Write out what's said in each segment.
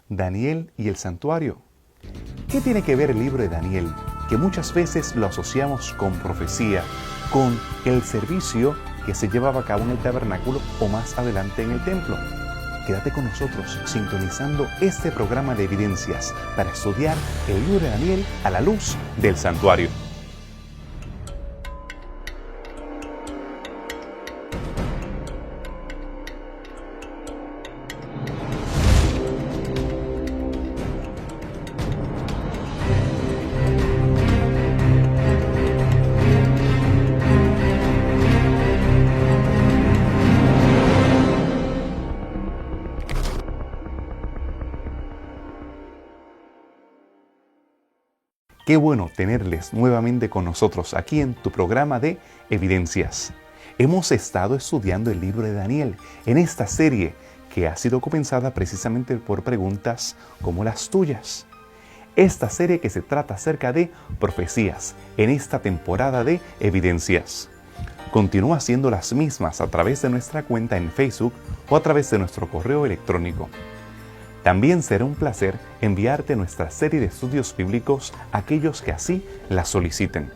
Daniel y el santuario. ¿Qué tiene que ver el libro de Daniel, que muchas veces lo asociamos con profecía, con el servicio que se llevaba a cabo en el tabernáculo o más adelante en el templo? Quédate con nosotros sintonizando este programa de evidencias para estudiar el libro de Daniel a la luz del santuario. Qué bueno tenerles nuevamente con nosotros aquí en tu programa de Evidencias. Hemos estado estudiando el libro de Daniel en esta serie que ha sido comenzada precisamente por preguntas como las tuyas. Esta serie que se trata acerca de profecías en esta temporada de Evidencias. Continúa haciendo las mismas a través de nuestra cuenta en Facebook o a través de nuestro correo electrónico. También será un placer enviarte nuestra serie de estudios bíblicos a aquellos que así la soliciten.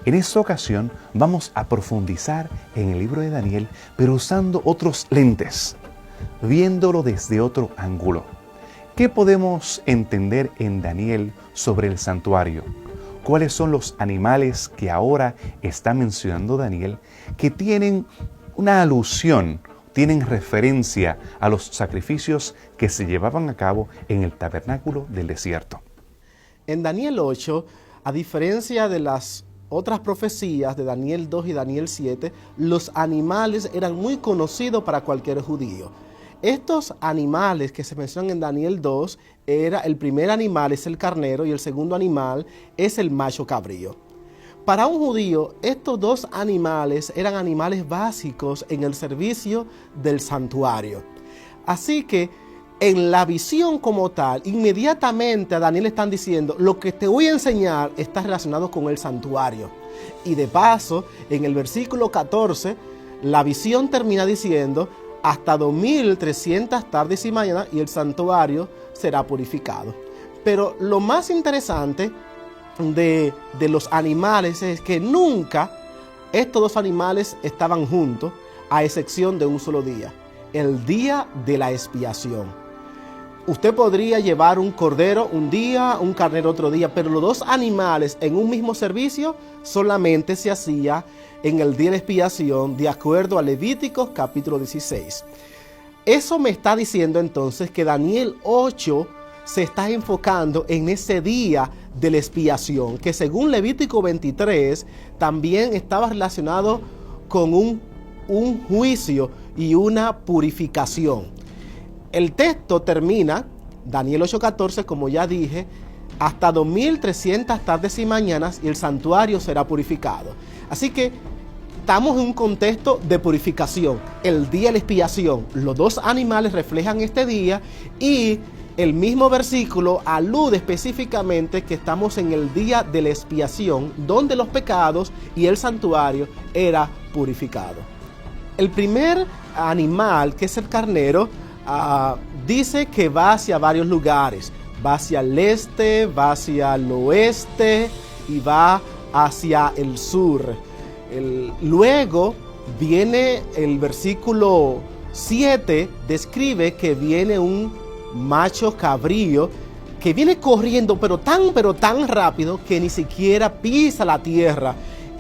En esta ocasión vamos a profundizar en el libro de Daniel, pero usando otros lentes, viéndolo desde otro ángulo. ¿Qué podemos entender en Daniel sobre el santuario? ¿Cuáles son los animales que ahora está mencionando Daniel que tienen una alusión, tienen referencia a los sacrificios que se llevaban a cabo en el tabernáculo del desierto? En Daniel 8, a diferencia de las otras profecías de Daniel 2 y Daniel 7, los animales eran muy conocidos para cualquier judío. Estos animales que se mencionan en Daniel 2, el primer animal es el carnero y el segundo animal es el macho cabrío. Para un judío, estos dos animales eran animales básicos en el servicio del santuario. Así que en la visión como tal, inmediatamente a Daniel le están diciendo, lo que te voy a enseñar está relacionado con el santuario. Y de paso, en el versículo 14, la visión termina diciendo, hasta 2300 tardes y mañanas y el santuario será purificado. Pero lo más interesante de los animales es que nunca estos dos animales estaban juntos, a excepción de un solo día, el día de la expiación. Usted podría llevar un cordero un día, un carnero otro día, pero los dos animales en un mismo servicio solamente se hacía en el día de la expiación, de acuerdo a Levíticos capítulo 16. Eso me está diciendo entonces que Daniel 8 se está enfocando en ese día de la expiación, que según Levítico 23 también estaba relacionado con un juicio y una purificación. El texto termina, Daniel 8:14, como ya dije, hasta 2300 tardes y mañanas y el santuario será purificado. Así que estamos en un contexto de purificación, el día de la expiación. Los dos animales reflejan este día y el mismo versículo alude específicamente que estamos en el día de la expiación, donde los pecados y el santuario era purificado. El primer animal, que es el carnero, dice que va hacia varios lugares. Va hacia el este, va hacia el oeste y va hacia el sur. Luego viene el versículo 7, describe que viene un macho cabrío que viene corriendo pero tan rápido que ni siquiera pisa la tierra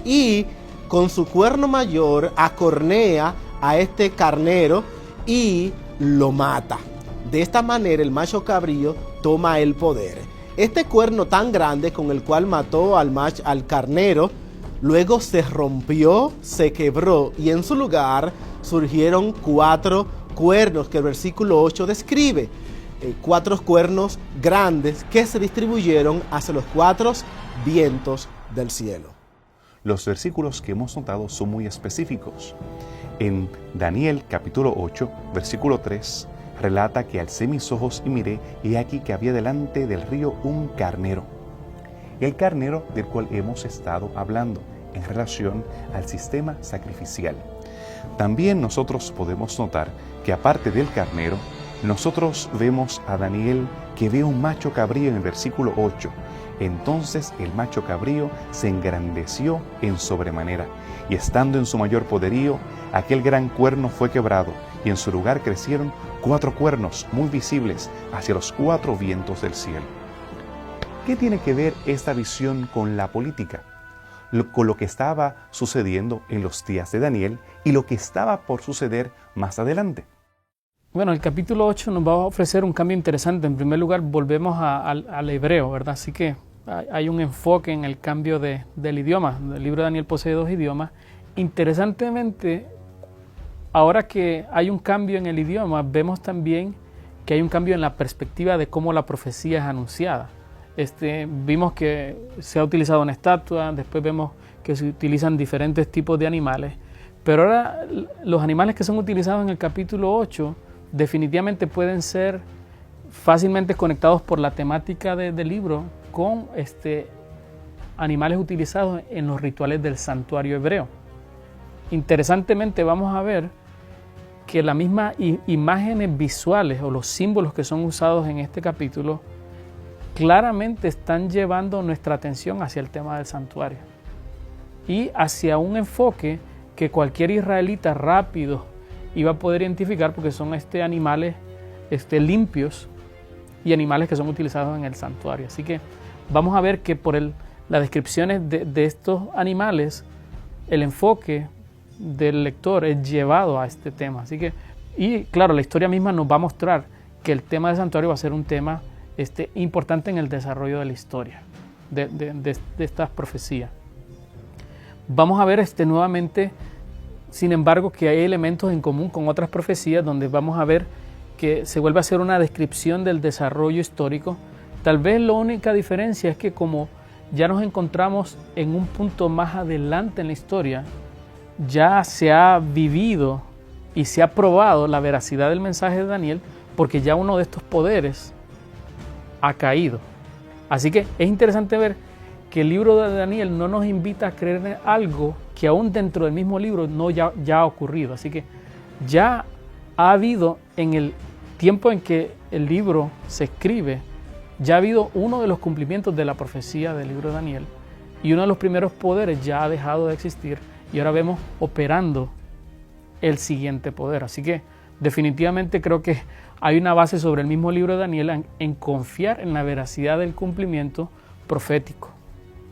y con su cuerno mayor acornea a este carnero y lo mata. De esta manera el macho cabrío toma el poder. Este cuerno tan grande con el cual mató al carnero luego se rompió, se quebró y en su lugar surgieron 4 cuernos que el versículo 8 describe. 4 cuernos grandes que se distribuyeron hacia los 4 vientos del cielo. Los versículos que hemos notado son muy específicos. En Daniel capítulo 8, versículo 3, relata que alcé mis ojos y miré, y aquí que había delante del río un carnero. El carnero del cual hemos estado hablando en relación al sistema sacrificial. También nosotros podemos notar que aparte del carnero, nosotros vemos a Daniel que ve un macho cabrío en el versículo 8. Entonces el macho cabrío se engrandeció en sobremanera, y estando en su mayor poderío, aquel gran cuerno fue quebrado, y en su lugar crecieron 4 cuernos muy visibles hacia los 4 vientos del cielo. ¿Qué tiene que ver esta visión con la política? Con lo que estaba sucediendo en los días de Daniel y lo que estaba por suceder más adelante. Bueno, el capítulo 8 nos va a ofrecer un cambio interesante. En primer lugar, volvemos al hebreo, ¿verdad? Así que hay un enfoque en el cambio del idioma. El libro de Daniel posee 2 idiomas. Interesantemente, ahora que hay un cambio en el idioma, vemos también que hay un cambio en la perspectiva de cómo la profecía es anunciada. Vimos que se ha utilizado una estatua, después vemos que se utilizan diferentes tipos de animales, pero ahora los animales que son utilizados en el capítulo 8 definitivamente pueden ser fácilmente conectados por la temática del libro con animales utilizados en los rituales del santuario hebreo. Interesantemente vamos a ver que las mismas imágenes visuales o los símbolos que son usados en este capítulo claramente están llevando nuestra atención hacia el tema del santuario y hacia un enfoque que cualquier israelita rápido iba a poder identificar, porque son animales limpios y animales que son utilizados en el santuario. Así que vamos a ver que por las descripciones de estos animales, el enfoque del lector es llevado a este tema. Así que, y claro, la historia misma nos va a mostrar que el tema del santuario va a ser un tema importante en el desarrollo de la historia, de estas profecías. Vamos a ver nuevamente, sin embargo, que hay elementos en común con otras profecías, donde vamos a ver que se vuelve a hacer una descripción del desarrollo histórico. Tal vez la única diferencia es que como ya nos encontramos en un punto más adelante en la historia, ya se ha vivido y se ha probado la veracidad del mensaje de Daniel, porque ya uno de estos poderes ha caído. Así que es interesante ver que el libro de Daniel no nos invita a creer en algo que aún dentro del mismo libro ya ha ocurrido. Así que ya ha habido, en el tiempo en que el libro se escribe, ya ha habido uno de los cumplimientos de la profecía del libro de Daniel, y uno de los primeros poderes ya ha dejado de existir, y ahora vemos operando el siguiente poder. Así que definitivamente creo que hay una base sobre el mismo libro de Daniel en confiar en la veracidad del cumplimiento profético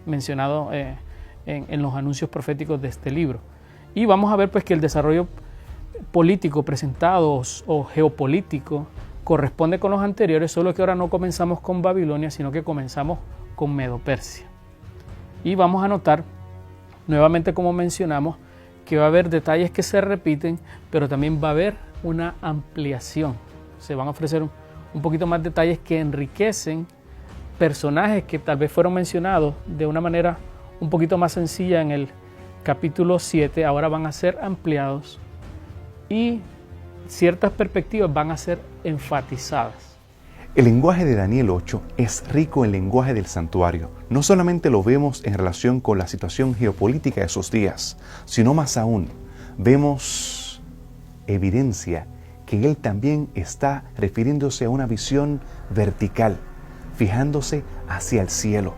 mencionado en los anuncios proféticos de este libro. Y vamos a ver pues que el desarrollo político presentado o geopolítico corresponde con los anteriores, solo que ahora no comenzamos con Babilonia, sino que comenzamos con Medo-Persia. Y vamos a notar, nuevamente como mencionamos, que va a haber detalles que se repiten, pero también va a haber una ampliación. Se van a ofrecer un poquito más detalles que enriquecen personajes que tal vez fueron mencionados de una manera un poquito más sencilla en el capítulo 7, ahora van a ser ampliados y ciertas perspectivas van a ser enfatizadas. El lenguaje de Daniel 8 es rico en lenguaje del santuario. No solamente lo vemos en relación con la situación geopolítica de esos días, sino más aún, vemos evidencia que él también está refiriéndose a una visión vertical, fijándose hacia el cielo.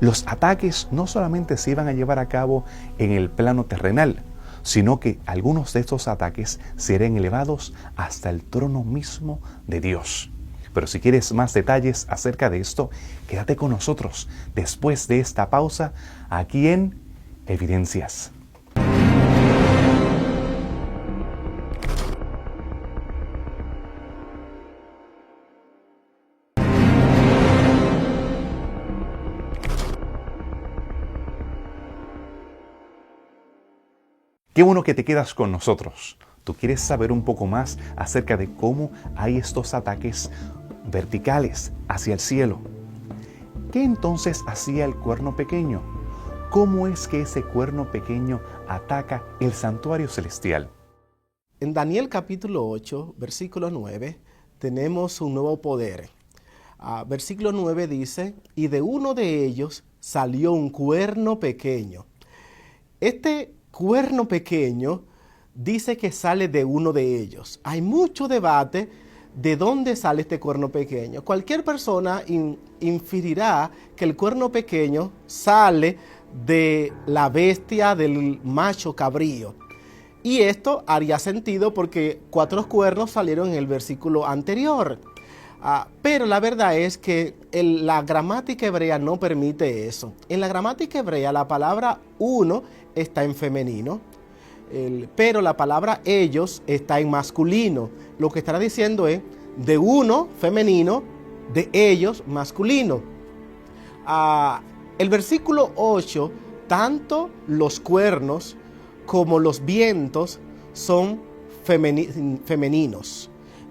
Los ataques no solamente se iban a llevar a cabo en el plano terrenal, sino que algunos de estos ataques serán elevados hasta el trono mismo de Dios. Pero si quieres más detalles acerca de esto, quédate con nosotros después de esta pausa aquí en Evidencias. Qué bueno que te quedas con nosotros. ¿Tú quieres saber un poco más acerca de cómo hay estos ataques verticales hacia el cielo? ¿Qué entonces hacía el cuerno pequeño? ¿Cómo es que ese cuerno pequeño ataca el santuario celestial? En Daniel capítulo 8, versículo 9, tenemos un nuevo poder. Versículo 9 dice, y de uno de ellos salió un cuerno pequeño. Este cuerno pequeño dice que sale de uno de ellos. Hay mucho debate ¿de dónde sale este cuerno pequeño? Cualquier persona inferirá que el cuerno pequeño sale de la bestia del macho cabrío. Y esto haría sentido porque 4 cuernos salieron en el versículo anterior. Pero la verdad es que la gramática hebrea no permite eso. En la gramática hebrea la palabra uno está en femenino, pero la palabra ellos está en masculino. Lo que estará diciendo es de uno femenino, de ellos masculino. El versículo 8, tanto los cuernos como los vientos son femeninos.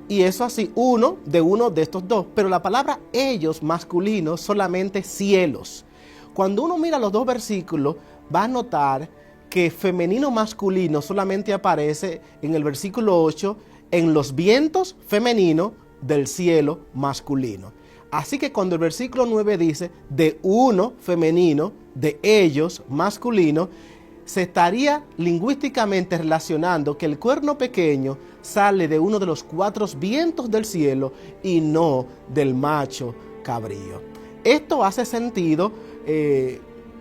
Y eso así, uno de estos dos. Pero la palabra ellos masculino solamente cielos. Cuando uno mira los dos versículos, va a notar que femenino masculino solamente aparece en el versículo 8 en los vientos femenino del cielo masculino. Así que cuando el versículo 9 dice de uno femenino, de ellos masculino, se estaría lingüísticamente relacionando que el cuerno pequeño sale de uno de los 4 vientos del cielo y no del macho cabrío. Esto hace sentido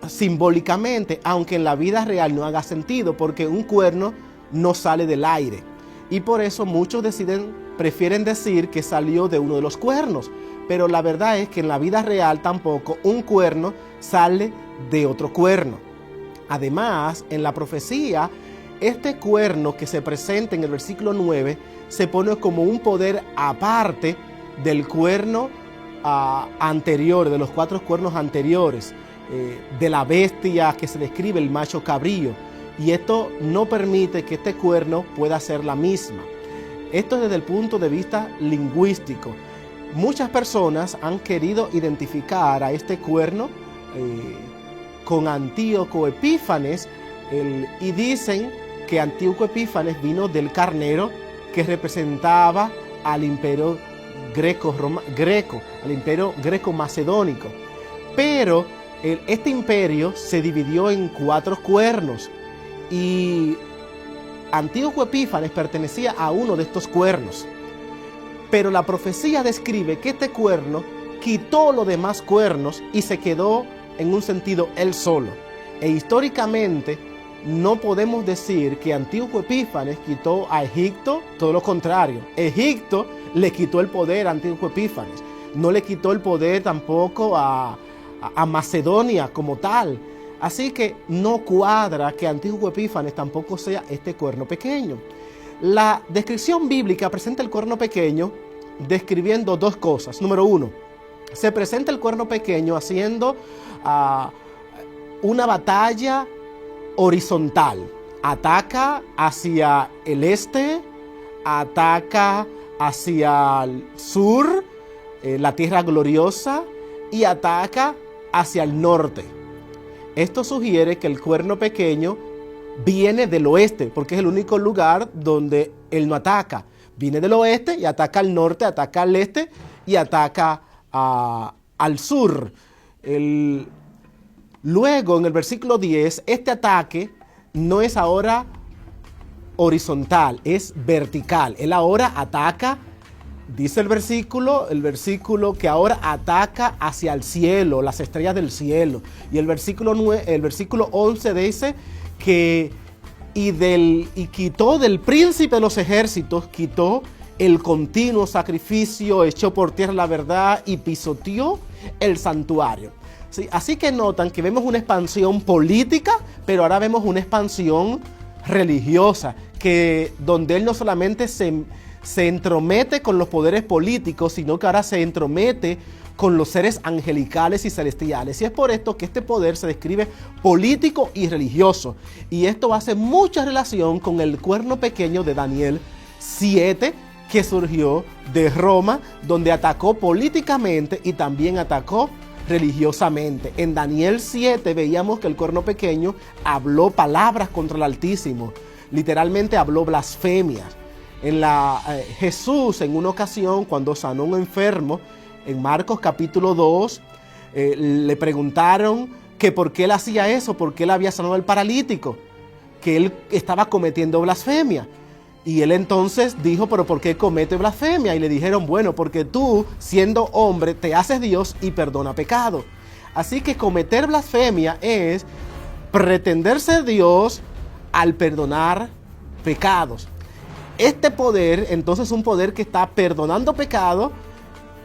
simbólicamente, aunque en la vida real no haga sentido, porque un cuerno no sale del aire. Y por eso muchos prefieren decir que salió de uno de los cuernos. Pero la verdad es que en la vida real tampoco un cuerno sale de otro cuerno. Además, en la profecía, este cuerno que se presenta en el versículo 9 se pone como un poder aparte del cuerno anterior, de los 4 cuernos anteriores, de la bestia que se describe, el macho cabrío. Y esto no permite que este cuerno pueda ser la misma. Esto es desde el punto de vista lingüístico. Muchas personas han querido identificar a este cuerno con Antíoco Epífanes y dicen que Antíoco Epífanes vino del carnero que representaba al imperio al imperio greco-macedónico. Pero este imperio se dividió en 4 cuernos y Antíoco Epífanes pertenecía a uno de estos cuernos. Pero la profecía describe que este cuerno quitó los demás cuernos y se quedó en un sentido él solo. E históricamente no podemos decir que Antíoco Epífanes quitó a Egipto, todo lo contrario. Egipto le quitó el poder a Antíoco Epífanes. No le quitó el poder tampoco a Macedonia como tal. Así que no cuadra que Antíoco Epífanes tampoco sea este cuerno pequeño. La descripción bíblica presenta el cuerno pequeño describiendo 2 cosas. Número 1, se presenta el cuerno pequeño haciendo una batalla horizontal. Ataca hacia el este, ataca hacia el sur, la tierra gloriosa, y ataca hacia el norte. Esto sugiere que el cuerno pequeño viene del oeste, porque es el único lugar donde él no ataca. Viene del oeste y ataca al norte, ataca al este y ataca al sur. Luego, en el versículo 10, este ataque no es ahora horizontal, es vertical. Él ahora ataca, dice el versículo que ahora ataca hacia el cielo, las estrellas del cielo. Y el versículo 11 dice que y quitó del príncipe de los ejércitos, quitó el continuo sacrificio, echó por tierra la verdad y pisoteó el santuario. ¿Sí? Así que notan que vemos una expansión política, pero ahora vemos una expansión religiosa, donde él no solamente se entromete con los poderes políticos, sino que ahora se entromete con los seres angelicales y celestiales. Y es por esto que este poder se describe político y religioso. Y esto hace mucha relación con el cuerno pequeño de Daniel 7, que surgió de Roma, donde atacó políticamente y también atacó religiosamente. En Daniel 7 veíamos que el cuerno pequeño habló palabras contra el Altísimo. Literalmente habló blasfemias. Jesús en una ocasión, cuando sanó a un enfermo, en Marcos capítulo 2, le preguntaron que por qué él hacía eso, por qué él había sanado al paralítico, que él estaba cometiendo blasfemia. Y él entonces dijo, pero ¿por qué comete blasfemia? Y le dijeron, bueno, porque tú, siendo hombre, te haces Dios y perdona pecado. Así que cometer blasfemia es pretender ser Dios al perdonar pecados. Este poder, entonces, es un poder que está perdonando pecado,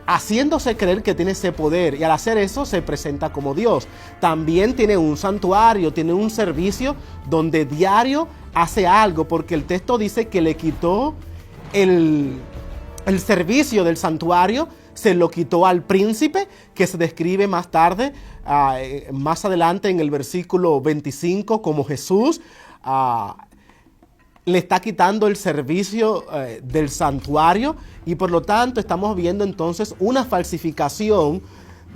haciéndose creer que tiene ese poder, y al hacer eso se presenta como Dios. También tiene un santuario, tiene un servicio donde diario hace algo, porque el texto dice que le quitó el servicio del santuario, se lo quitó al príncipe, que se describe más tarde, más adelante en el versículo 25, como Jesús le está quitando el servicio del santuario, y por lo tanto estamos viendo entonces una falsificación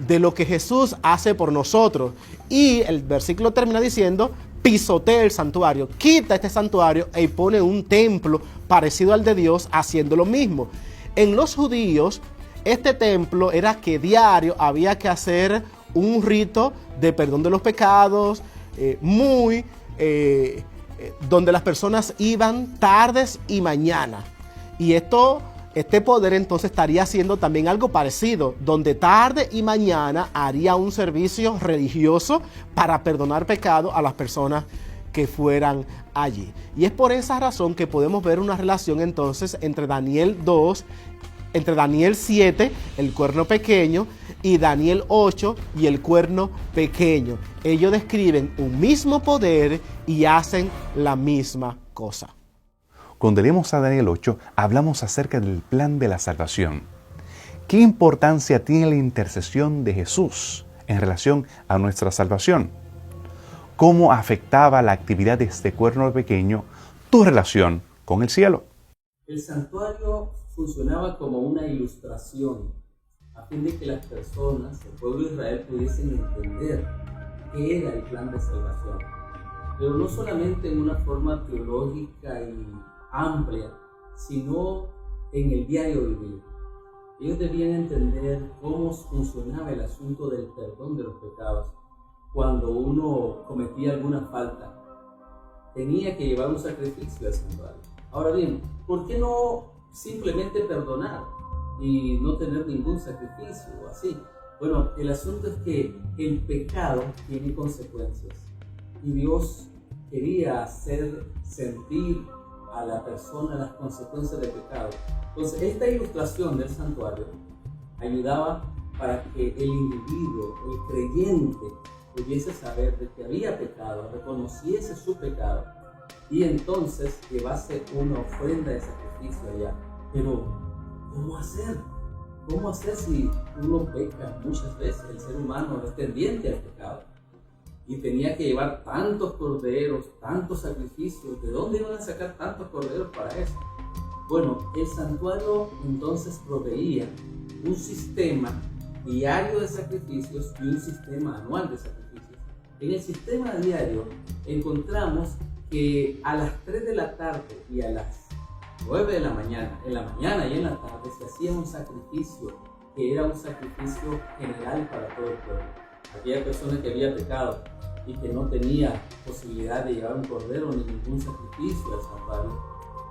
de lo que Jesús hace por nosotros. Y el versículo termina diciendo, pisotea el santuario, quita este santuario y pone un templo parecido al de Dios, haciendo lo mismo. En los judíos, este templo era que diario había que hacer un rito de perdón de los pecados, donde las personas iban tardes y mañana. Y este poder entonces estaría haciendo también algo parecido, donde tarde y mañana haría un servicio religioso para perdonar pecado a las personas que fueran allí. Y es por esa razón que podemos ver una relación entonces entre Daniel 7, el cuerno pequeño, y Daniel 8 y el cuerno pequeño. Ellos describen un mismo poder y hacen la misma cosa. Cuando leemos a Daniel 8, hablamos acerca del plan de la salvación. ¿Qué importancia tiene la intercesión de Jesús en relación a nuestra salvación? ¿Cómo afectaba la actividad de este cuerno pequeño tu relación con el cielo? El santuario funcionaba como una ilustración a fin de que las personas, el pueblo de Israel, pudiesen entender qué era el plan de salvación. Pero no solamente en una forma teológica y amplia, sino en el diario vivir. Ellos debían entender cómo funcionaba el asunto del perdón de los pecados. Cuando uno cometía alguna falta, tenía que llevar un sacrificio al santuario. Ahora bien, ¿por qué no simplemente perdonar y no tener ningún sacrificio o así? Bueno, el asunto es que el pecado tiene consecuencias y Dios quería hacer sentir a la persona las consecuencias del pecado. Entonces, esta ilustración del santuario ayudaba para que el individuo, el creyente, pudiese saber de que había pecado, reconociese su pecado y entonces llevase una ofrenda de sacrificio allá. Pero, ¿cómo hacer? ¿Cómo hacer si uno peca muchas veces? El ser humano es tendiente al pecado. Y tenía que llevar tantos corderos, tantos sacrificios. ¿De dónde iban a sacar tantos corderos para eso? Bueno, el santuario entonces proveía un sistema diario de sacrificios y un sistema anual de sacrificios. En el sistema diario encontramos que a las 3 de la tarde y a las 9 de la mañana, en la mañana y en la tarde, se hacía un sacrificio que era un sacrificio general para todo el pueblo. Aquella persona que había pecado y que no tenía posibilidad de llevar un cordero ni ningún sacrificio al santuario,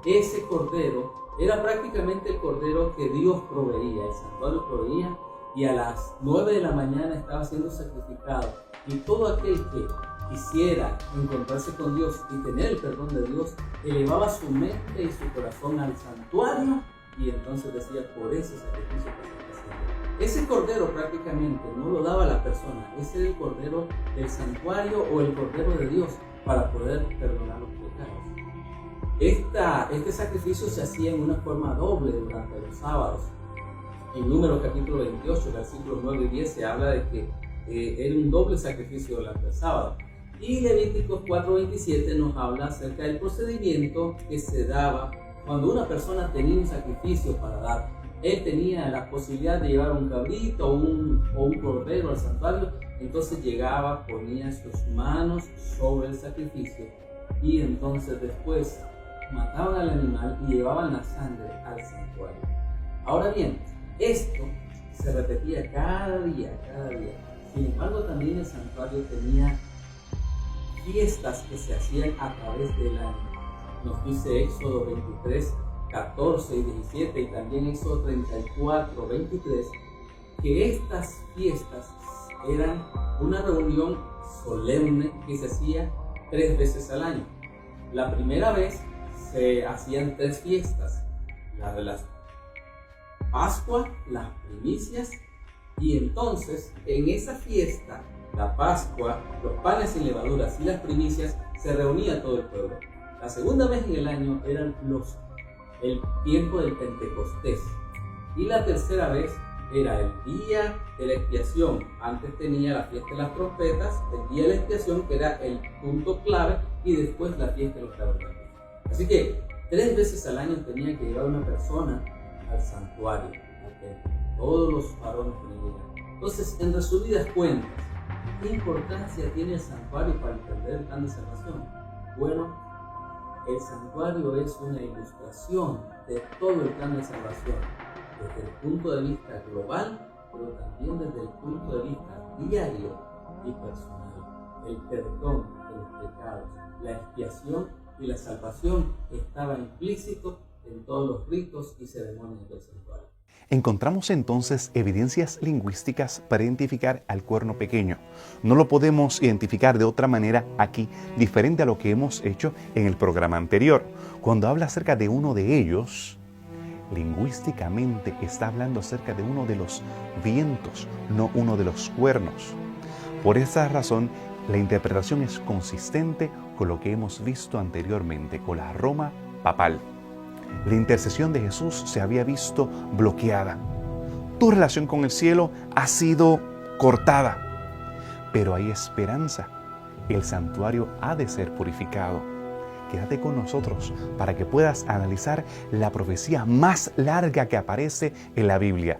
ese cordero era prácticamente el cordero que Dios proveía, el santuario proveía, y a las 9 de la mañana estaba siendo sacrificado. Y todo aquel que quisiera encontrarse con Dios y tener el perdón de Dios, elevaba su mente y su corazón al santuario y entonces decía, por ese sacrificio que se está haciendo. Ese cordero prácticamente no lo daba la persona, ese era el cordero del santuario o el cordero de Dios para poder perdonar los pecados. Este sacrificio se hacía en una forma doble durante los sábados. En Números capítulo 28, versículos 9 y 10 se habla de que era un doble sacrificio durante el sábado. Y Levíticos 4:27 nos habla acerca del procedimiento que se daba cuando una persona tenía un sacrificio para dar. Él tenía la posibilidad de llevar un cabrito o un cordero al santuario, entonces llegaba, ponía sus manos sobre el sacrificio y entonces después mataban al animal y llevaban la sangre al santuario. Ahora bien, esto se repetía cada día. Sin embargo, también el santuario tenía fiestas que se hacían a través del año. nos dice Éxodo 23, 14 y 17 y también Éxodo 34, 23, que estas fiestas eran una reunión solemne que se hacía 3 veces al año. La primera vez se hacían 3 fiestas, la de la Pascua, las primicias, y entonces en esa fiesta, la Pascua, los panes sin levaduras y las primicias, se reunía todo el pueblo. La segunda vez en el año eran el tiempo del Pentecostés, y la tercera vez era el día de la expiación. Antes tenía la fiesta de las trompetas, el día de la expiación, que era el punto clave, y después la fiesta de los tabernáculos. Así que 3 veces al año tenía que llevar una persona al santuario, todos los varones tenían que llegar. Entonces, en resumidas cuentas, ¿qué importancia tiene el santuario para entender el plan de salvación? Bueno, el santuario es una ilustración de todo el plan de salvación, desde el punto de vista global, pero también desde el punto de vista diario y personal. El perdón de los pecados, la expiación y la salvación estaba implícito en todos los ritos y ceremonias del santuario. Encontramos entonces evidencias lingüísticas para identificar al cuerno pequeño. No lo podemos identificar de otra manera aquí, diferente a lo que hemos hecho en el programa anterior. Cuando habla acerca de uno de ellos, lingüísticamente está hablando acerca de uno de los vientos, no uno de los cuernos. Por esa razón, la interpretación es consistente con lo que hemos visto anteriormente, con la Roma papal. La intercesión de Jesús se había visto bloqueada. Tu relación con el cielo ha sido cortada. Pero hay esperanza. El santuario ha de ser purificado. Quédate con nosotros para que puedas analizar la profecía más larga que aparece en la Biblia.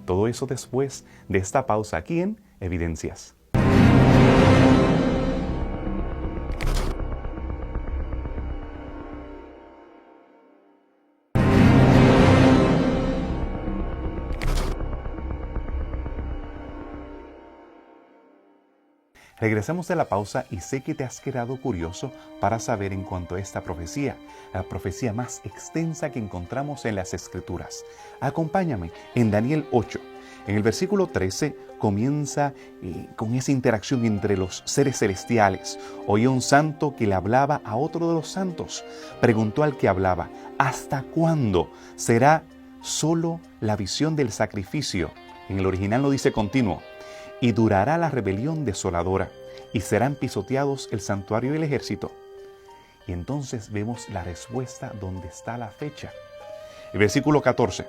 Todo eso después de esta pausa aquí en Evidencias. Regresamos de la pausa y sé que te has quedado curioso para saber en cuanto a esta profecía, la profecía más extensa que encontramos en las Escrituras. Acompáñame en Daniel 8. En el versículo 13 comienza con esa interacción entre los seres celestiales. Oía un santo que le hablaba a otro de los santos. Preguntó al que hablaba, ¿hasta cuándo será solo la visión del sacrificio? En el original no dice continuo. Y durará la rebelión desoladora, y serán pisoteados el santuario y el ejército. Y entonces vemos la respuesta donde está la fecha. El versículo 14.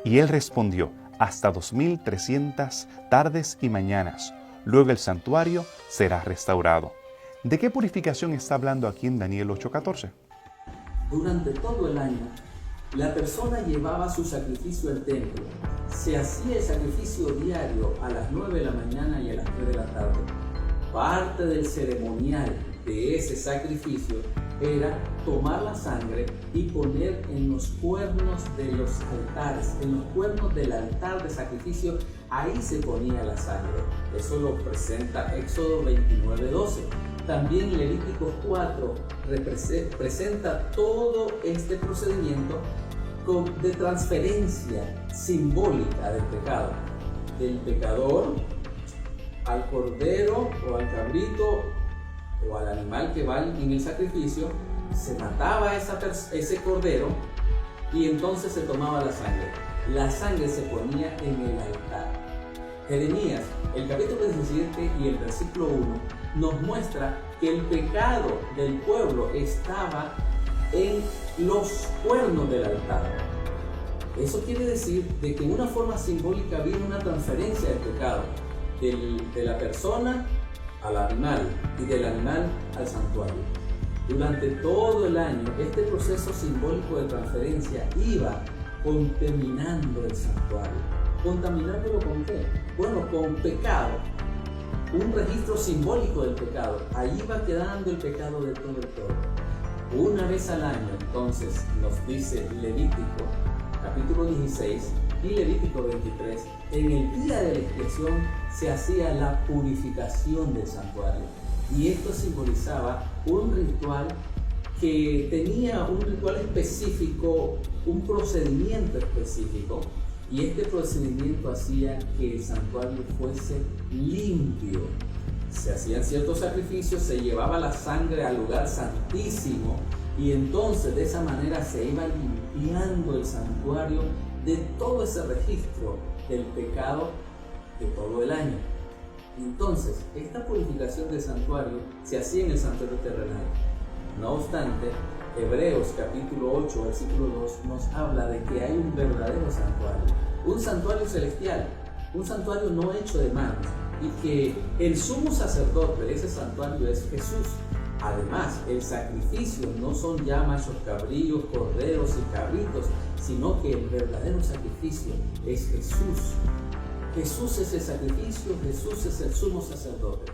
Y él respondió, hasta 2300 tardes y mañanas. Luego el santuario será restaurado. ¿De qué purificación está hablando aquí en Daniel 8:14? Durante todo el año, la persona llevaba su sacrificio al templo. Se hacía el sacrificio diario a las 9 de la mañana y a las 3 de la tarde. Parte del ceremonial de ese sacrificio era tomar la sangre y poner en los cuernos de los altares, en los cuernos del altar de sacrificio, ahí se ponía la sangre. Eso lo presenta Éxodo 29:12. También Levítico 4 presenta todo este procedimiento de transferencia simbólica del pecado, del pecador al cordero o al cabrito o al animal que va en el sacrificio. Se mataba ese cordero y entonces se tomaba la sangre. La sangre se ponía en el altar. Jeremías, el capítulo 17 y el versículo 1 nos muestra que el pecado del pueblo estaba en los cuernos del altar. Eso quiere decir de que en una forma simbólica viene una transferencia del pecado de la persona al animal y del animal al santuario. Durante todo el año, este proceso simbólico de transferencia iba contaminando el santuario. ¿Contaminándolo con qué? Bueno, con pecado. Un registro simbólico del pecado. Ahí va quedando el pecado de todo el pueblo. Una vez al año, entonces, nos dice Levítico, capítulo 16 y Levítico 23, en el día de la expiación se hacía la purificación del santuario. Y esto simbolizaba un ritual que tenía un ritual específico, un procedimiento específico, y este procedimiento hacía que el santuario fuese limpio. Se hacían ciertos sacrificios, se llevaba la sangre al lugar santísimo, y entonces de esa manera se iba limpiando el santuario de todo ese registro del pecado de todo el año. Entonces, esta purificación del santuario se hacía en el santuario terrenal. No obstante, Hebreos capítulo 8, versículo 2 nos habla de que hay un verdadero santuario, un santuario celestial, un santuario no hecho de manos, y que el sumo sacerdote de ese santuario es Jesús. Además, el sacrificio no son ya machos cabríos, corderos y cabritos, sino que el verdadero sacrificio es Jesús. Jesús es el sacrificio, Jesús es el sumo sacerdote.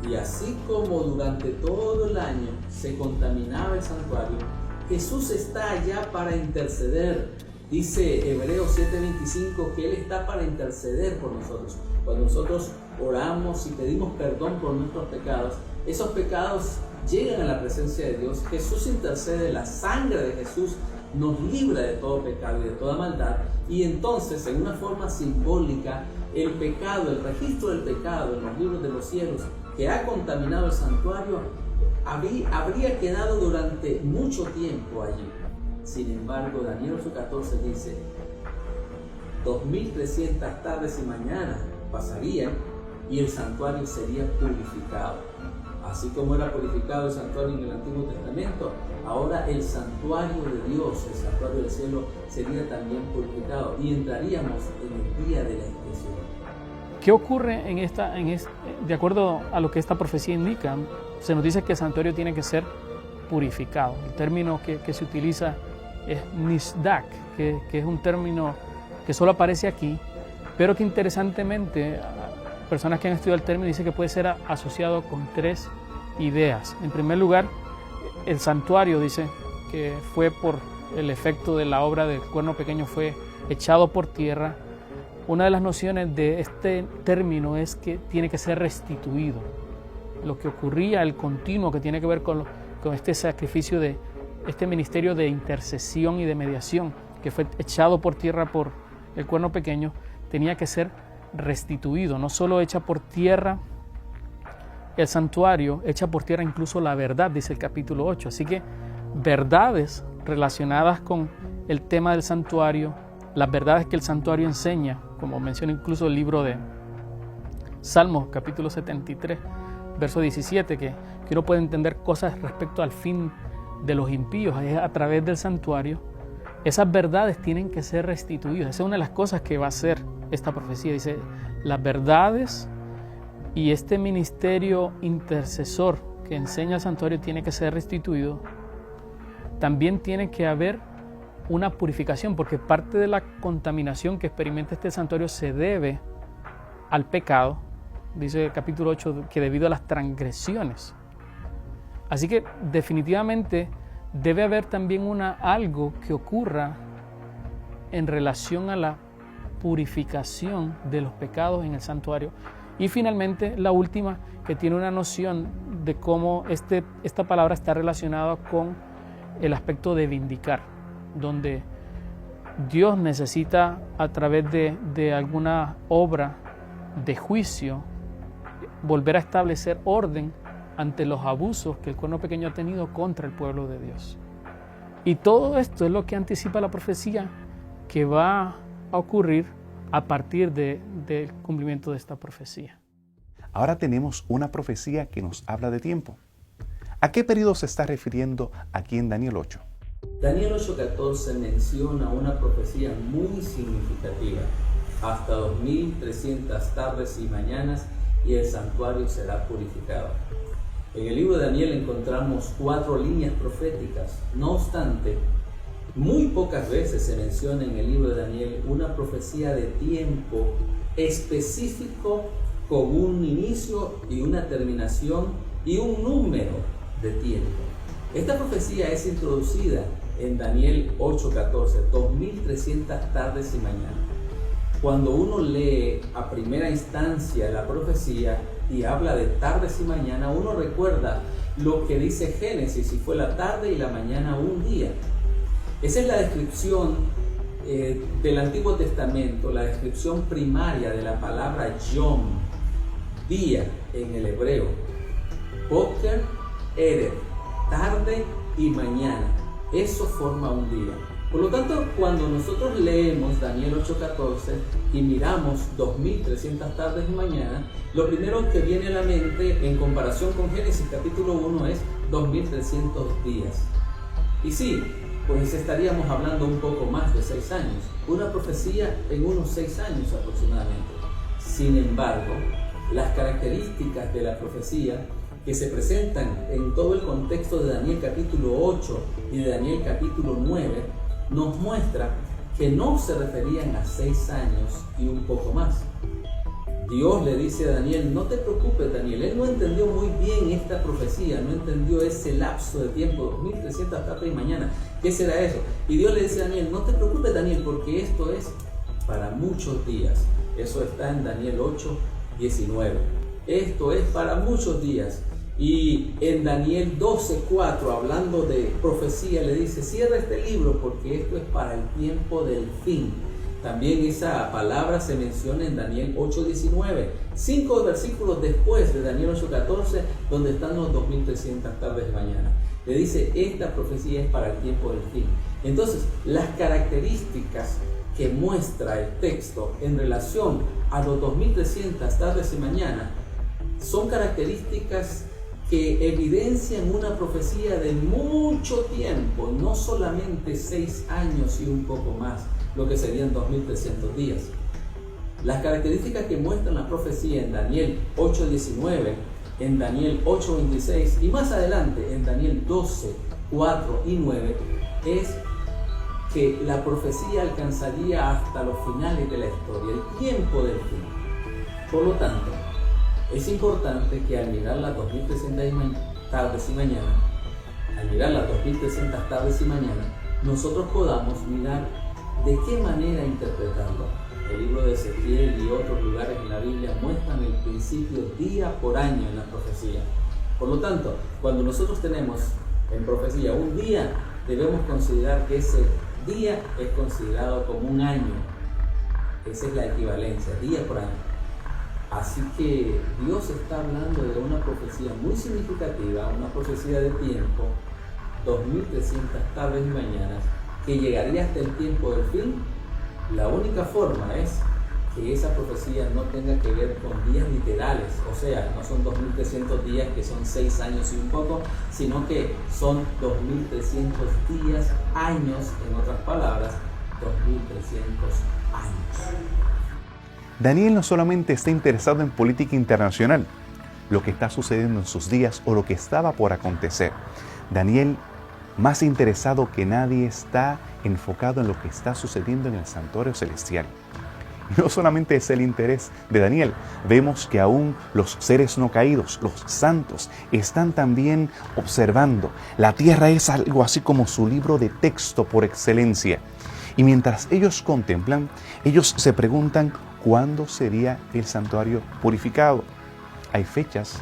Y así como durante todo el año se contaminaba el santuario, Jesús está allá para interceder. Dice Hebreos 7:25 que Él está para interceder por nosotros. Cuando nosotros oramos y pedimos perdón por nuestros pecados, esos pecados llegan a la presencia de Dios. Jesús intercede, la sangre de Jesús nos libra de todo pecado y de toda maldad. Y entonces, en una forma simbólica, el pecado, el registro del pecado en los libros de los cielos que ha contaminado el santuario habría quedado durante mucho tiempo allí. Sin embargo, Daniel 8:14 dice: 2300 tardes y mañanas pasarían y el santuario sería purificado. Así como era purificado el santuario en el Antiguo Testamento, ahora el santuario de Dios, el santuario del cielo, sería también purificado y entraríamos en el día de la expiación. ¿Qué ocurre de acuerdo a lo que esta profecía indica? Se nos dice que el santuario tiene que ser purificado. El término que se utiliza es nisdak, que es un término que solo aparece aquí, pero que interesantemente personas que han estudiado el término dicen que puede ser asociado con tres ideas. En primer lugar, el santuario dice que fue por el efecto de la obra del cuerno pequeño, fue echado por tierra. Una de las nociones de este término es que tiene que ser restituido. Lo que ocurría, el continuo que tiene que ver con este sacrificio de este ministerio de intercesión y de mediación que fue echado por tierra por el cuerno pequeño, tenía que ser restituido. No solo echa por tierra el santuario, echa por tierra incluso la verdad, dice el capítulo 8. Así que verdades relacionadas con el tema del santuario, las verdades que el santuario enseña, como menciona incluso el libro de Salmos, capítulo 73, verso 17, que uno puede entender cosas respecto al fin de los impíos a través del santuario. Esas verdades tienen que ser restituidas. Esa es una de las cosas que va a hacer esta profecía. Dice, las verdades y este ministerio intercesor que enseña el santuario tiene que ser restituido. También tiene que haber una purificación, porque parte de la contaminación que experimenta este santuario se debe al pecado. Dice el capítulo 8 que debido a las transgresiones. Así que definitivamente debe haber también algo que ocurra en relación a la purificación de los pecados en el santuario. Y finalmente la última, que tiene una noción de cómo esta palabra está relacionada con el aspecto de vindicar, donde Dios necesita a través de alguna obra de juicio volver a establecer orden ante los abusos que el cuerno pequeño ha tenido contra el pueblo de Dios. Y todo esto es lo que anticipa la profecía que va a ocurrir a partir del cumplimiento de esta profecía. Ahora tenemos una profecía que nos habla de tiempo. ¿A qué periodo se está refiriendo aquí en Daniel 8? Daniel 8:14 menciona una profecía muy significativa. Hasta 2300 tardes y mañanas y el santuario será purificado. En el libro de Daniel encontramos 4 líneas proféticas. No obstante, muy pocas veces se menciona en el libro de Daniel una profecía de tiempo específico con un inicio y una terminación y un número de tiempo. Esta profecía es introducida en Daniel 8:14, 2300 tardes y mañanas. Cuando uno lee a primera instancia la profecía y habla de tardes y mañana, uno recuerda lo que dice Génesis, y fue la tarde y la mañana un día. Esa es la descripción del Antiguo Testamento, la descripción primaria de la palabra yom, día en el hebreo. Boker, erev, tarde y mañana. Eso forma un día. Por lo tanto, cuando nosotros leemos Daniel 8:14 y miramos 2300 tardes y mañanas, lo primero que viene a la mente en comparación con Génesis capítulo 1 es 2300 días. Y sí, pues estaríamos hablando un poco más de 6 años, una profecía en unos 6 años aproximadamente. Sin embargo, las características de la profecía que se presentan en todo el contexto de Daniel capítulo 8 y de Daniel capítulo 9 nos muestra que no se referían a 6 años y un poco más. Dios le dice a Daniel: no te preocupes, Daniel. Él no entendió muy bien esta profecía, no entendió ese lapso de tiempo, 2300 tardes y mañana. ¿Qué será eso? Y Dios le dice a Daniel: no te preocupes, Daniel, porque esto es para muchos días. Eso está en Daniel 8:19. Esto es para muchos días. Y en Daniel 12:4, hablando de profecía, le dice: cierra este libro porque esto es para el tiempo del fin. También esa palabra se menciona en Daniel 8:19, 5 versículos después de Daniel 8:14, donde están los 2300 tardes de mañana. Le dice: esta profecía es para el tiempo del fin. Entonces, las características que muestra el texto en relación a los 2300 tardes y mañana son características que evidencian una profecía de mucho tiempo, no solamente 6 años y un poco más, lo que serían 2300 días. Las características que muestran la profecía en Daniel 8:19, en Daniel 8:26 y más adelante en Daniel 12:4 y 9 es que la profecía alcanzaría hasta los finales de la historia, el tiempo del fin. Por lo tanto, es importante que al mirar las 2300 tardes y mañana, nosotros podamos mirar de qué manera interpretarlo. El libro de Ezequiel y otros lugares en la Biblia muestran el principio día por año en la profecía. Por lo tanto, cuando nosotros tenemos en profecía un día, debemos considerar que ese día es considerado como un año. Esa es la equivalencia, día por año. Así que Dios está hablando de una profecía muy significativa, una profecía de tiempo, 2300 tardes y mañanas, que llegaría hasta el tiempo del fin. La única forma es que esa profecía no tenga que ver con días literales, o sea, no son 2300 días que son 6 años y un poco, sino que son 2300 días, años, en otras palabras, 2300 años. Daniel no solamente está interesado en política internacional, lo que está sucediendo en sus días o lo que estaba por acontecer. Daniel, más interesado que nadie, está enfocado en lo que está sucediendo en el santuario celestial. Y no solamente es el interés de Daniel, vemos que aún los seres no caídos, los santos, están también observando. La tierra es algo así como su libro de texto por excelencia. Y mientras ellos contemplan, ellos se preguntan: ¿cuándo sería el santuario purificado? Hay fechas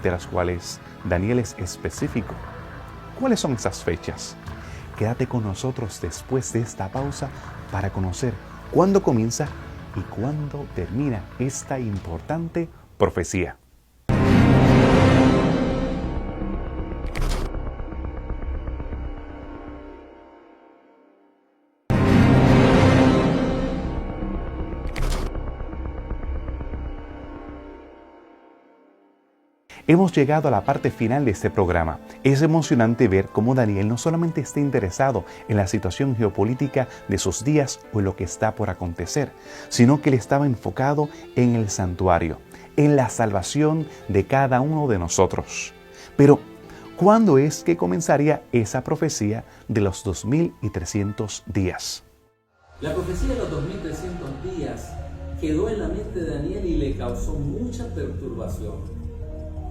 de las cuales Daniel es específico. ¿Cuáles son esas fechas? Quédate con nosotros después de esta pausa para conocer cuándo comienza y cuándo termina esta importante profecía. Hemos llegado a la parte final de este programa. Es emocionante ver cómo Daniel no solamente está interesado en la situación geopolítica de sus días o en lo que está por acontecer, sino que él estaba enfocado en el santuario, en la salvación de cada uno de nosotros. Pero, ¿cuándo es que comenzaría esa profecía de los 2300 días? La profecía de los 2300 días quedó en la mente de Daniel y le causó mucha perturbación.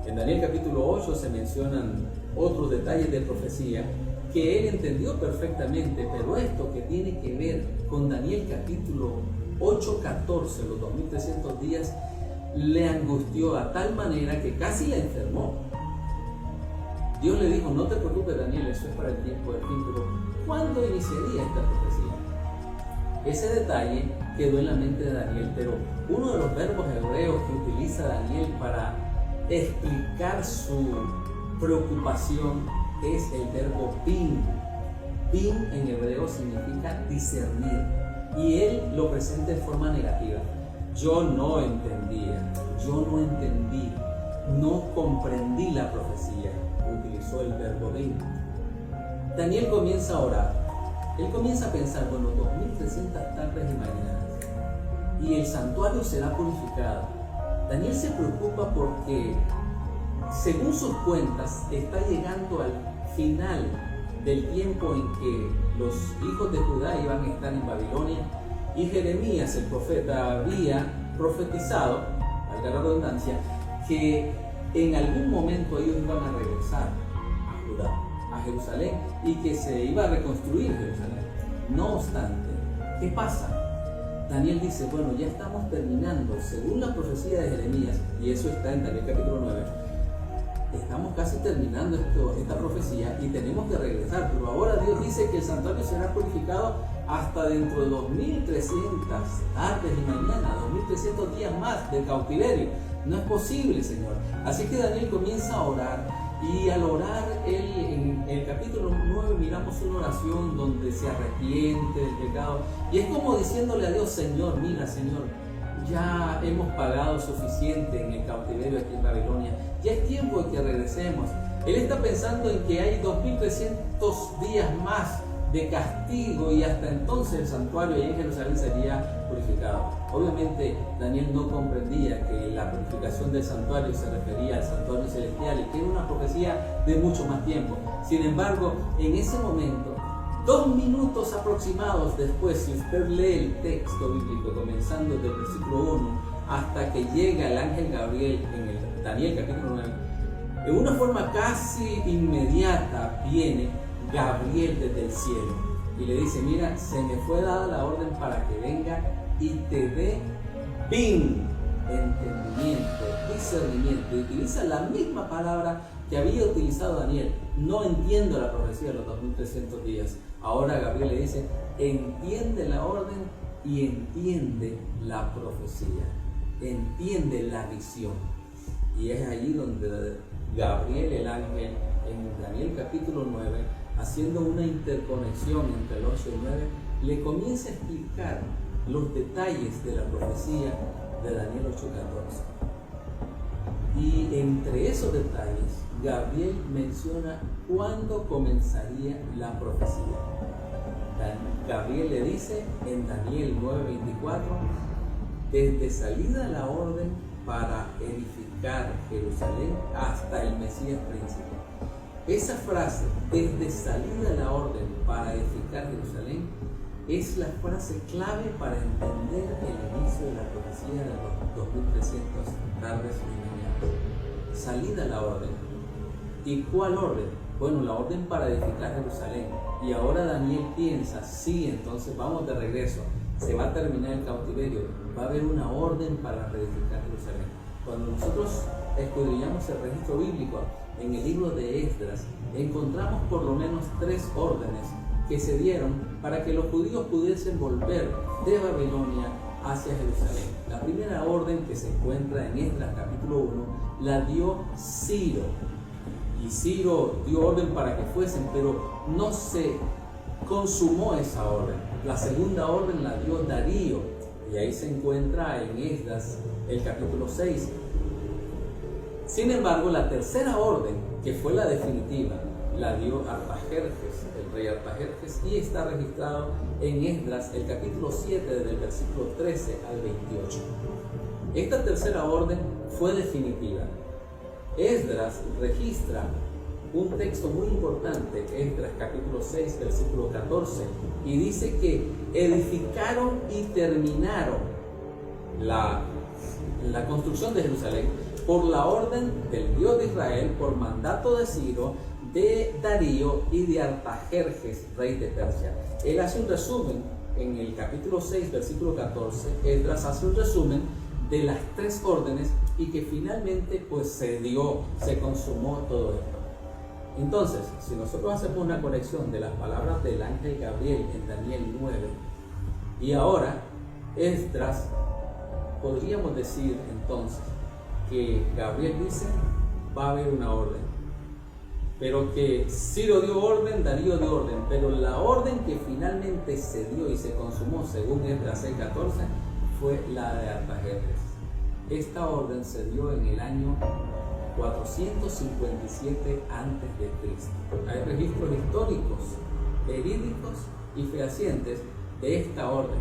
En Daniel capítulo 8 se mencionan otros detalles de profecía que él entendió perfectamente, pero esto que tiene que ver con Daniel capítulo 8:14, los 2300 días, le angustió a tal manera que casi la enfermó. Dios le dijo: no te preocupes, Daniel, eso es para el tiempo del fin. Pero ¿cuándo iniciaría esta profecía? Ese detalle quedó en la mente de Daniel, pero uno de los verbos hebreos que utiliza Daniel para explicar su preocupación es el verbo bin. Bin en hebreo significa discernir, y él lo presenta de forma negativa. Yo no entendía, yo no entendí, no comprendí la profecía. Utilizó el verbo bin. Daniel comienza a orar. Él comienza a pensar, bueno, 2300 tardes y mañanas, y el santuario será purificado. Daniel se preocupa porque, según sus cuentas, está llegando al final del tiempo en que los hijos de Judá iban a estar en Babilonia, y Jeremías, el profeta, había profetizado, valga la redundancia, que en algún momento ellos iban a regresar a Judá, a Jerusalén, y que se iba a reconstruir Jerusalén. No obstante, ¿qué pasa? Daniel dice, bueno, ya estamos terminando, según la profecía de Jeremías, y eso está en Daniel capítulo 9, estamos casi terminando esta profecía y tenemos que regresar, pero ahora Dios dice que el santuario será purificado hasta dentro de 2300 tardes y mañanas, 2300 días más de cautiverio. No es posible, Señor. Así que Daniel comienza a orar, y al orar, en el capítulo 9 miramos una oración donde se arrepiente del pecado, y es como diciéndole a Dios: Señor, mira, Señor, ya hemos pagado suficiente en el cautiverio aquí en Babilonia, ya es tiempo de que regresemos. Él está pensando en que hay 2300 días más de castigo, y hasta entonces el santuario allá en Jerusalén sería purificado. Obviamente Daniel no comprendía que la purificación del santuario se refería al santuario celestial, y que era una profecía de mucho más tiempo. Sin embargo, en ese momento, 2 minutos aproximados después, si usted lee el texto bíblico comenzando desde el versículo 1 hasta que llega el ángel Gabriel en el Daniel capítulo 9, de una forma casi inmediata viene Gabriel desde el cielo y le dice: mira, se me fue dada la orden para que venga y te dé bin, entendimiento, discernimiento. Y utiliza la misma palabra que había utilizado Daniel. No entiendo la profecía de los 2300 días. Ahora Gabriel le dice: entiende la orden y entiende la profecía, entiende la visión. Y es allí donde Gabriel, el ángel, en Daniel capítulo 9, haciendo una interconexión entre el 8 y el 9, le comienza a explicar los detalles de la profecía de Daniel 8:14. Y entre esos detalles, Gabriel menciona cuándo comenzaría la profecía. Gabriel le dice en Daniel 9:24: desde salida la orden para edificar Jerusalén hasta el Mesías príncipe. Esa frase, desde salida la orden para edificar Jerusalén, es la frase clave para entender el inicio de la profecía de los 2300 tardes y mañanas. Salida la orden. ¿Y cuál orden? Bueno, la orden para edificar Jerusalén. Y ahora Daniel piensa: sí, entonces vamos de regreso, se va a terminar el cautiverio, va a haber una orden para reedificar Jerusalén. Cuando nosotros escudriñamos el registro bíblico en el libro de Esdras, encontramos por lo menos 3 órdenes que se dieron para que los judíos pudiesen volver de Babilonia hacia Jerusalén. La primera orden, que se encuentra en Esdras capítulo 1, la dio Ciro. Y Ciro dio orden para que fuesen, pero no se consumó esa orden. La segunda orden la dio Darío, y ahí se encuentra en Esdras el capítulo 6. Sin embargo, la tercera orden, que fue la definitiva, la dio Artajerjes, el rey Artajerjes, y está registrado en Esdras el capítulo 7, desde el versículo 13 al 28. Esta tercera orden fue definitiva. Esdras registra un texto muy importante, Esdras capítulo 6, versículo 14, y dice que edificaron y terminaron la construcción de Jerusalén por la orden del Dios de Israel, por mandato de Ciro, de Darío y de Artajerjes, rey de Persia. Él hace un resumen en el capítulo 6, versículo 14, Esdras hace un resumen de las 3 órdenes y que finalmente pues se consumó todo esto. Entonces, si nosotros hacemos una conexión de las palabras del ángel Gabriel en Daniel 9 y ahora Esdras, podríamos decir entonces que Gabriel dice va a haber una orden, pero que Ciro dio orden, Darío dio orden, pero la orden que finalmente se dio y se consumó según Esdras 6:14 fue la de Artajerjes. Esta orden se dio en el año 457 a.C. Hay registros históricos, verídicos y fehacientes de esta orden,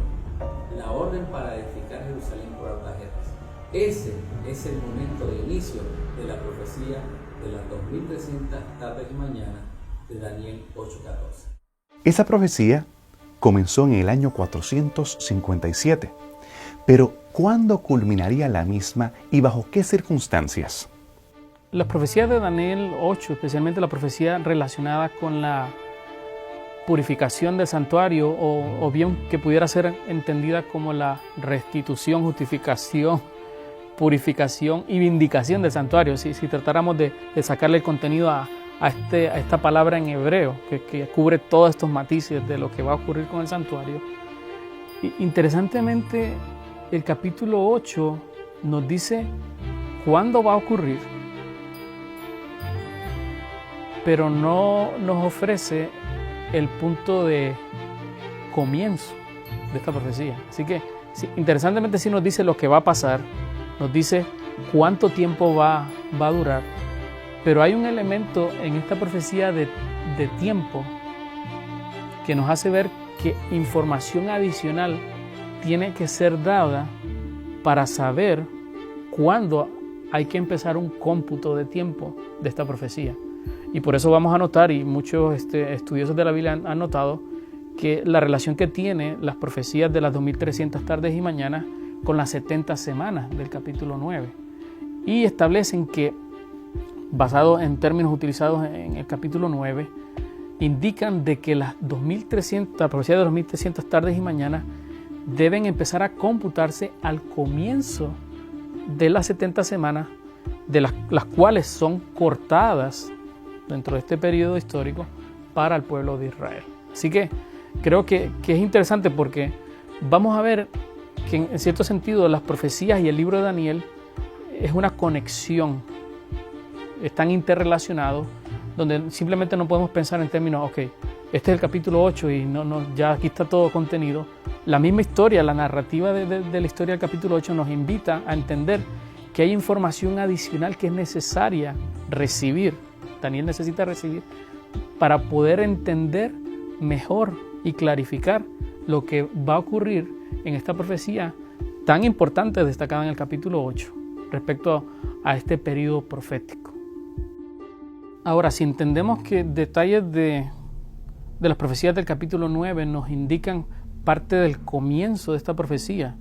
la orden para edificar Jerusalén por Artajerjes. Ese es el momento de inicio de la profecía de las 2300 tardes y mañanas de Daniel 8:14. Esa profecía comenzó en el año 457, pero ¿cuándo culminaría la misma y bajo qué circunstancias? Las profecías de Daniel 8, especialmente la profecía relacionada con la purificación del santuario, o bien que pudiera ser entendida como la restitución, justificación, purificación y vindicación del santuario, si tratáramos de sacarle el contenido a esta palabra en hebreo, que cubre todos estos matices de lo que va a ocurrir con el santuario. Interesantemente, el capítulo 8 nos dice cuándo va a ocurrir, pero no nos ofrece el punto de comienzo de esta profecía. Así que, interesantemente, sí nos dice lo que va a pasar, nos dice cuánto tiempo va a durar, pero hay un elemento en esta profecía de tiempo que nos hace ver que información adicional tiene que ser dada para saber cuándo hay que empezar un cómputo de tiempo de esta profecía. Y por eso vamos a notar, y muchos estudiosos de la Biblia han notado, que la relación que tiene las profecías de las 2300 tardes y mañanas con las 70 semanas del capítulo 9. Y establecen que, basado en términos utilizados en el capítulo 9, indican de que las profecías de 2300 tardes y mañanas deben empezar a computarse al comienzo de las 70 semanas, de las cuales son cortadas dentro de este periodo histórico para el pueblo de Israel. Así que creo que es interesante porque vamos a ver que en cierto sentido las profecías y el libro de Daniel es una conexión, están interrelacionados, donde simplemente no podemos pensar en términos, ok, este es el capítulo 8 y ya aquí está todo contenido. La misma historia, la narrativa de la historia del capítulo 8 nos invita a entender que hay información adicional que es necesaria recibir. Daniel necesita recibir para poder entender mejor y clarificar lo que va a ocurrir en esta profecía tan importante destacada en el capítulo 8 respecto a este periodo profético. Ahora, si entendemos que detalles de las profecías del capítulo 9 nos indican parte del comienzo de esta profecía,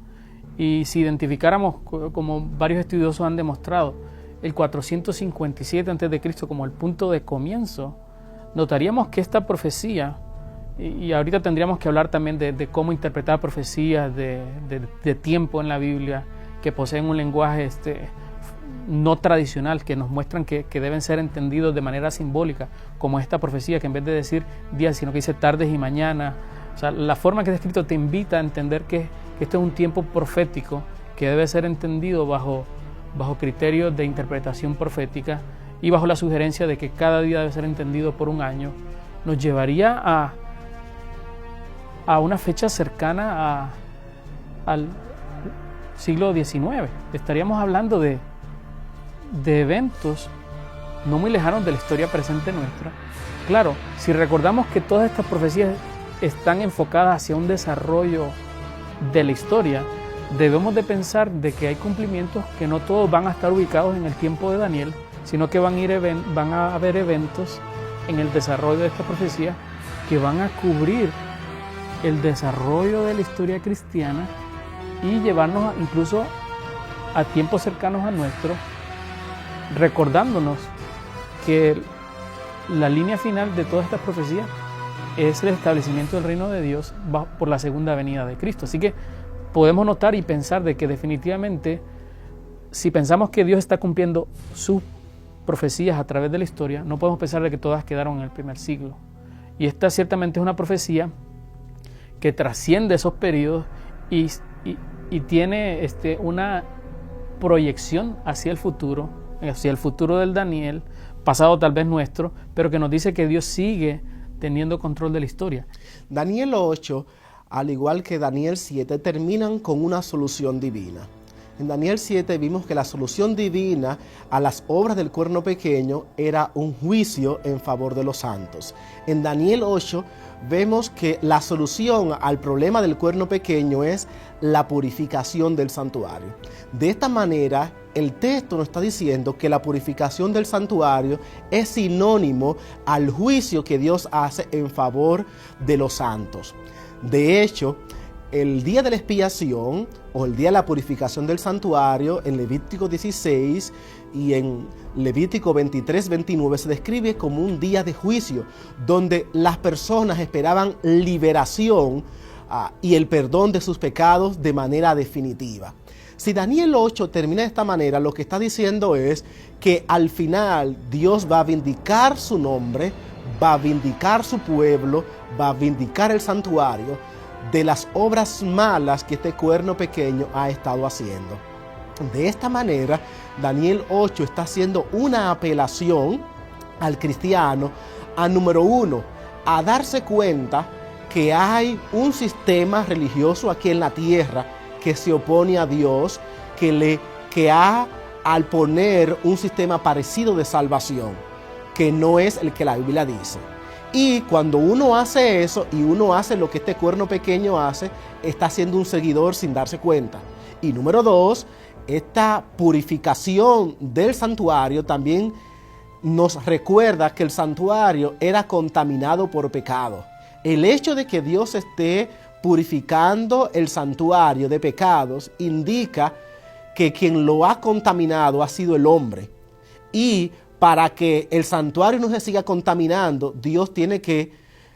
y si identificáramos, como varios estudiosos han demostrado, el 457 a.C. como el punto de comienzo, notaríamos que esta profecía, y ahorita tendríamos que hablar también de cómo interpretar profecías de tiempo en la Biblia, que poseen un lenguaje no tradicional, que nos muestran que deben ser entendidos de manera simbólica, como esta profecía, que en vez de decir días, sino que dice tardes y mañanas. O sea, la forma que está escrito te invita a entender que este es un tiempo profético que debe ser entendido bajo criterios de interpretación profética y bajo la sugerencia de que cada día debe ser entendido por un año. Nos llevaría a una fecha cercana al siglo XIX. Estaríamos hablando de eventos no muy lejanos de la historia presente nuestra. Claro, si recordamos que todas estas profecías están enfocadas hacia un desarrollo de la historia, debemos de pensar de que hay cumplimientos que no todos van a estar ubicados en el tiempo de Daniel, sino que van a haber eventos en el desarrollo de esta profecía que van a cubrir el desarrollo de la historia cristiana y llevarnos incluso a tiempos cercanos a nuestro, recordándonos que la línea final de todas estas profecías es el establecimiento del reino de Dios por la segunda venida de Cristo. Así que podemos notar y pensar de que definitivamente, si pensamos que Dios está cumpliendo sus profecías a través de la historia, no podemos pensar de que todas quedaron en el primer siglo. Y esta ciertamente es una profecía que trasciende esos periodos y tiene una proyección hacia el futuro del Daniel, pasado tal vez nuestro, pero que nos dice que Dios sigue teniendo control de la historia. Daniel 8, al igual que Daniel 7, terminan con una solución divina. En Daniel 7 vimos que la solución divina a las obras del cuerno pequeño era un juicio en favor de los santos. En Daniel 8 vemos que la solución al problema del cuerno pequeño es la purificación del santuario. De esta manera, el texto nos está diciendo que la purificación del santuario es sinónimo al juicio que Dios hace en favor de los santos. De hecho, el día de la expiación o el día de la purificación del santuario en Levítico 16 y en Levítico 23-29 se describe como un día de juicio donde las personas esperaban liberación y el perdón de sus pecados de manera definitiva. Si Daniel 8 termina de esta manera, lo que está diciendo es que al final Dios va a vindicar su nombre, va a vindicar su pueblo, va a vindicar el santuario de las obras malas que este cuerno pequeño ha estado haciendo. De esta manera, Daniel 8 está haciendo una apelación al cristiano a, número uno, a darse cuenta que hay un sistema religioso aquí en la tierra que se opone a Dios, que ha al poner un sistema parecido de salvación, que no es el que la Biblia dice. Y cuando uno hace eso y uno hace lo que este cuerno pequeño hace, está siendo un seguidor sin darse cuenta. Y número dos, esta purificación del santuario también nos recuerda que el santuario era contaminado por pecado. El hecho de que Dios esté purificando el santuario de pecados indica que quien lo ha contaminado ha sido el hombre. Y para que el santuario no se siga contaminando, Dios tiene que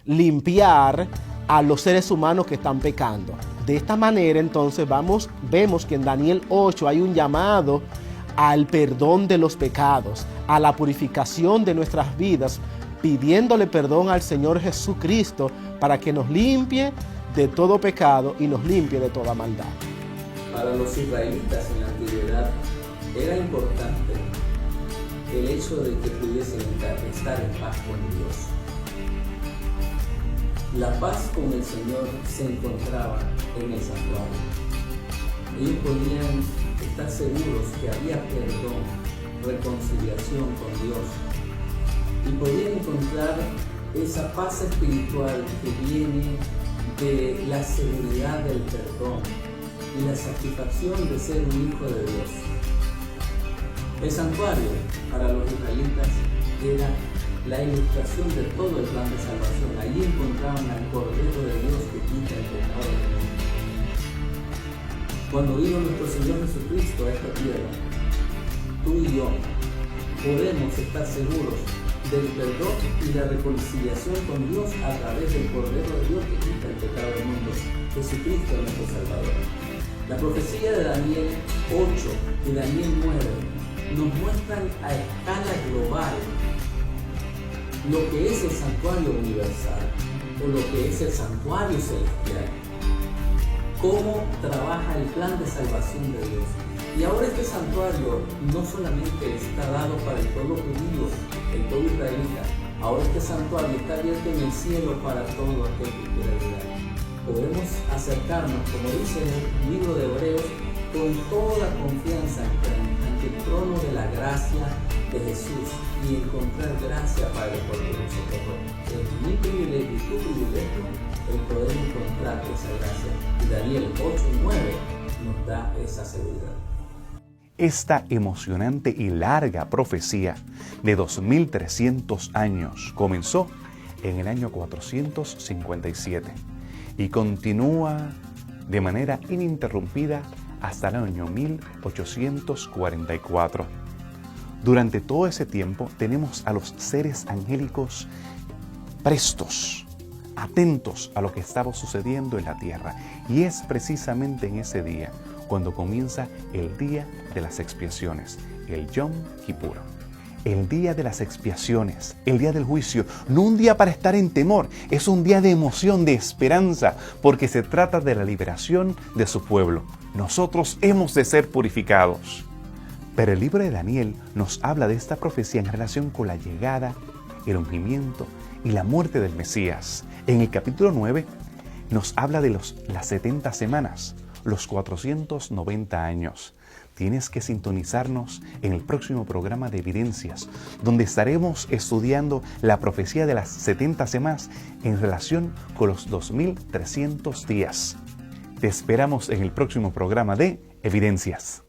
limpiar a los seres humanos que están pecando. De esta manera, entonces, vemos que en Daniel 8 hay un llamado al perdón de los pecados, a la purificación de nuestras vidas, pidiéndole perdón al Señor Jesucristo para que nos limpie de todo pecado y nos limpie de toda maldad. Para los israelitas en la antigüedad era importante el hecho de que pudiesen estar en paz con Dios. La paz con el Señor se encontraba en el santuario. Ellos podían estar seguros que había perdón, reconciliación con Dios, y podían encontrar esa paz espiritual que viene de la seguridad del perdón y la satisfacción de ser un hijo de Dios. El santuario para los israelitas era la ilustración de todo el plan de salvación. Allí encontraban al Cordero de Dios que quita el pecado del mundo. Cuando vino nuestro Señor Jesucristo a esta tierra, tú y yo podemos estar seguros del perdón y la reconciliación con Dios a través del Cordero de Dios que quita el pecado del mundo, Jesucristo nuestro Salvador. La profecía de Daniel 8 y Daniel 9 nos muestran a escala global lo que es el santuario universal o lo que es el santuario celestial, cómo trabaja el plan de salvación de Dios. Y ahora este santuario no solamente está dado para el pueblo judío, el pueblo israelita, ahora este santuario está abierto en el cielo para todo aquel que quiera llegar. Podemos acercarnos, como dice el libro de Hebreos, con toda confianza ante el trono de la gracia de Jesús y encontrar gracia, Padre, por nosotros. Es mi privilegio y tu privilegio el poder encontrar esa gracia. Y Daniel 8 y 9 nos da esa seguridad. Esta emocionante y larga profecía de 2300 años comenzó en el año 457 y continúa de manera ininterrumpida hasta el año 1844. Durante todo ese tiempo tenemos a los seres angélicos prestos atentos a lo que estaba sucediendo en la tierra. Y es precisamente en ese día cuando comienza el día de las expiaciones, el Yom Kippur. El día de las expiaciones, el día del juicio, no un día para estar en temor, es un día de emoción, de esperanza, porque se trata de la liberación de su pueblo. Nosotros hemos de ser purificados. Pero el libro de Daniel nos habla de esta profecía en relación con la llegada, el ungimiento y la muerte del Mesías. En el capítulo 9 nos habla de las 70 semanas, los 490 años. Tienes que sintonizarnos en el próximo programa de Evidencias, donde estaremos estudiando la profecía de las 70 semanas en relación con los 2300 días. Te esperamos en el próximo programa de Evidencias.